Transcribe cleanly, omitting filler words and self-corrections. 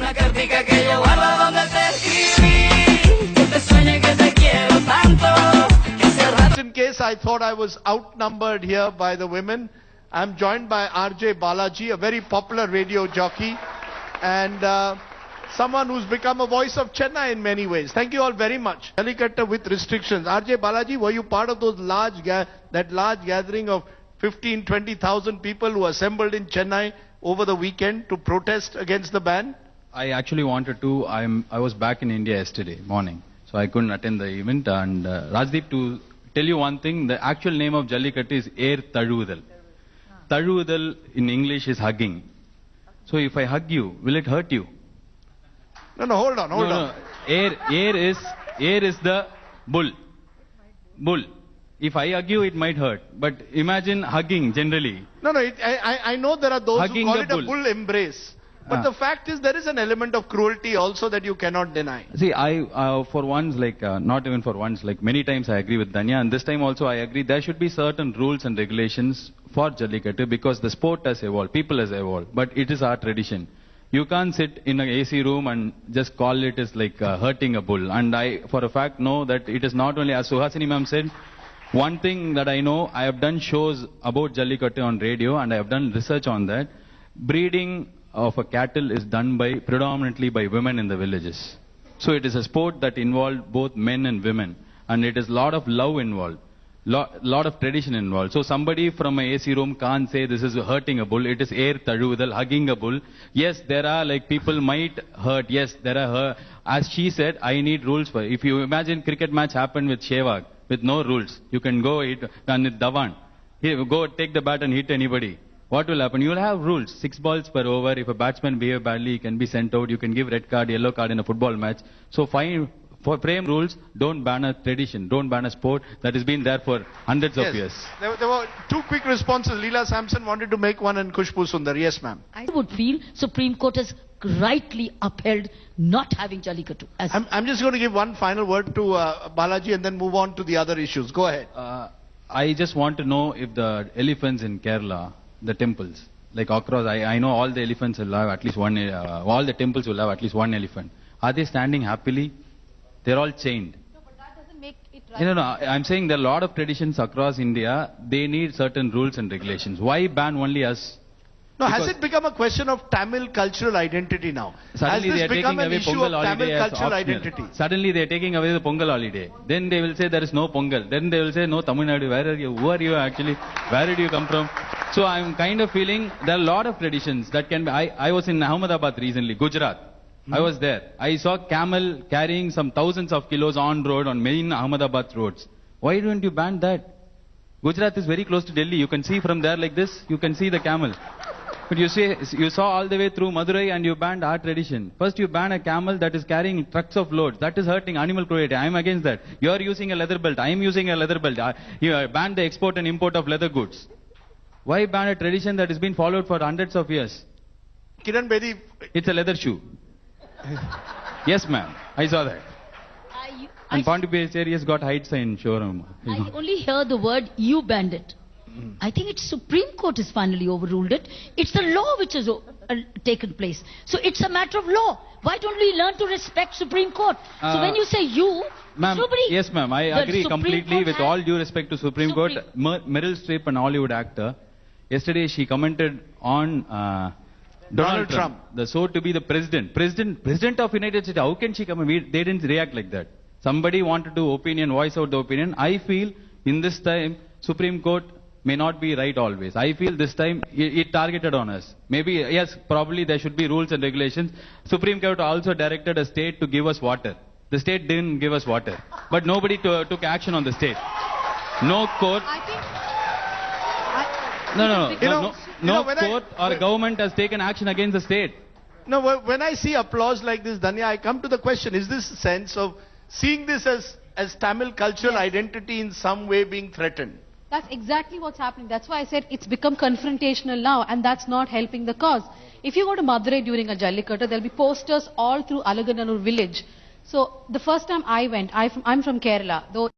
una cartica que yo guardo donde te escribí, que te sueñe que te quiero tanto, que hace rato. In case I thought I was outnumbered here by the women, I'm joined by RJ Balaji, a very popular radio jockey, and someone who's become a voice of Chennai in many ways. Thank you all very much. Jallikattu with restrictions. RJ Balaji, were you part of those large gathering of 15-20,000 people who assembled in Chennai over the weekend to protest against the ban? I actually wanted to. I was back in India yesterday morning, so I couldn't attend the event. And Rajdeep, to tell you one thing, the actual name of Jallikattu is Air Taduvudal. Taduvudal in English is hugging. So if I hug you, will it hurt you? No, hold on. No. Air is the bull. Bull. If I hug you, it might hurt. But imagine hugging generally. No, I know there are those Hugging who call the it a bull embrace. But the fact is there is an element of cruelty also that you cannot deny. See, for once, not even for once, many times I agree with Danya, and this time also I agree there should be certain rules and regulations for Jallikattu because the sport has evolved, people has evolved, but it is our tradition. You can't sit in an AC room and just call it as hurting a bull. And I, for a fact, know that it is not only, as Suhasini ma'am said, one thing that I know, I have done shows about Jallikattu on radio and I have done research on that. Breeding of a cattle is done predominantly by women in the villages. So it is a sport that involved both men and women, and it is a lot of love involved, lot of tradition involved. So somebody from an AC room can't say this is hurting a bull. It is air taduvudal, hugging a bull. Yes, there are people might hurt. Yes, there are. As she said, I need rules for. If you imagine cricket match happened with Sehwag with no rules, you can go hit and with Dhawan. Here, go take the bat and hit anybody. What will happen? You will have rules. 6 balls per over. If a batsman behaves badly, he can be sent out. You can give red card, yellow card in a football match. So for frame rules, don't ban a tradition. Don't ban a sport that has been there for hundreds of years. There were two quick responses. Leela Sampson wanted to make one and Khushbu Sundar. Yes, ma'am. I would feel Supreme Court has rightly upheld not having Jallikattu. I'm just going to give one final word to Balaji and then move on to the other issues. Go ahead. I just want to know if the elephants in Kerala, the temples, across, I know all the elephants will have at least one, all the temples will have at least one elephant. Are they standing happily? They're all chained. No, but that doesn't make it right. No. I'm saying there are a lot of traditions across India. They need certain rules and regulations. Why ban only us? No, because has it become a question of Tamil cultural identity now? Suddenly they are taking away Pongal holiday as cultural optional. identity? Suddenly they are taking away the Pongal holiday. Then they will say there is no Pongal. Then they will say no Tamil Nadu. Where are you? Who are you actually? Where did you come from? So I'm kind of feeling there are a lot of traditions that can be. I was in Ahmedabad recently, Gujarat. I was there. I saw camel carrying some thousands of kilos on road on main Ahmedabad roads. Why don't you ban that? Gujarat is very close to Delhi. You can see from there like this. You can see the camel. But you saw all the way through Madurai and you banned our tradition. First you ban a camel that is carrying trucks of loads. That is hurting animal cruelty. I am against that. You are using a leather belt. I am using a leather belt. You ban the export and import of leather goods. Why ban a tradition that has been followed for hundreds of years? Kiran Bedi. It's a leather shoe. Yes, ma'am. I saw that. And Pondicherry has got heights in showroom. I only hear the word you banned it. I think it's Supreme Court has finally overruled it. It's the law which has taken place. So it's a matter of law. Why don't we learn to respect Supreme Court? So when you say you, nobody... Yes, ma'am. I agree completely with all due respect to Supreme Court. Meryl Streep, an Hollywood actor, yesterday she commented on Donald Trump, the so to be the president of United States. How can she come? They didn't react like that. Somebody wanted to voice out the opinion. I feel in this time, Supreme Court may not be right always. I feel this time it targeted on us. Maybe, yes, probably there should be rules and regulations. Supreme Court also directed a state to give us water. The state didn't give us water. But nobody took action on the state. No court... No court or government has taken action against the state. No, when I see applause like this, Danya, I come to the question, is this sense of seeing this as Tamil cultural identity in some way being threatened? That's exactly what's happening. That's why I said it's become confrontational now, and that's not helping the cause. If you go to Madurai during a Jallikattu, there'll be posters all through Alaganallur village. So the first time I went, I'm from Kerala, though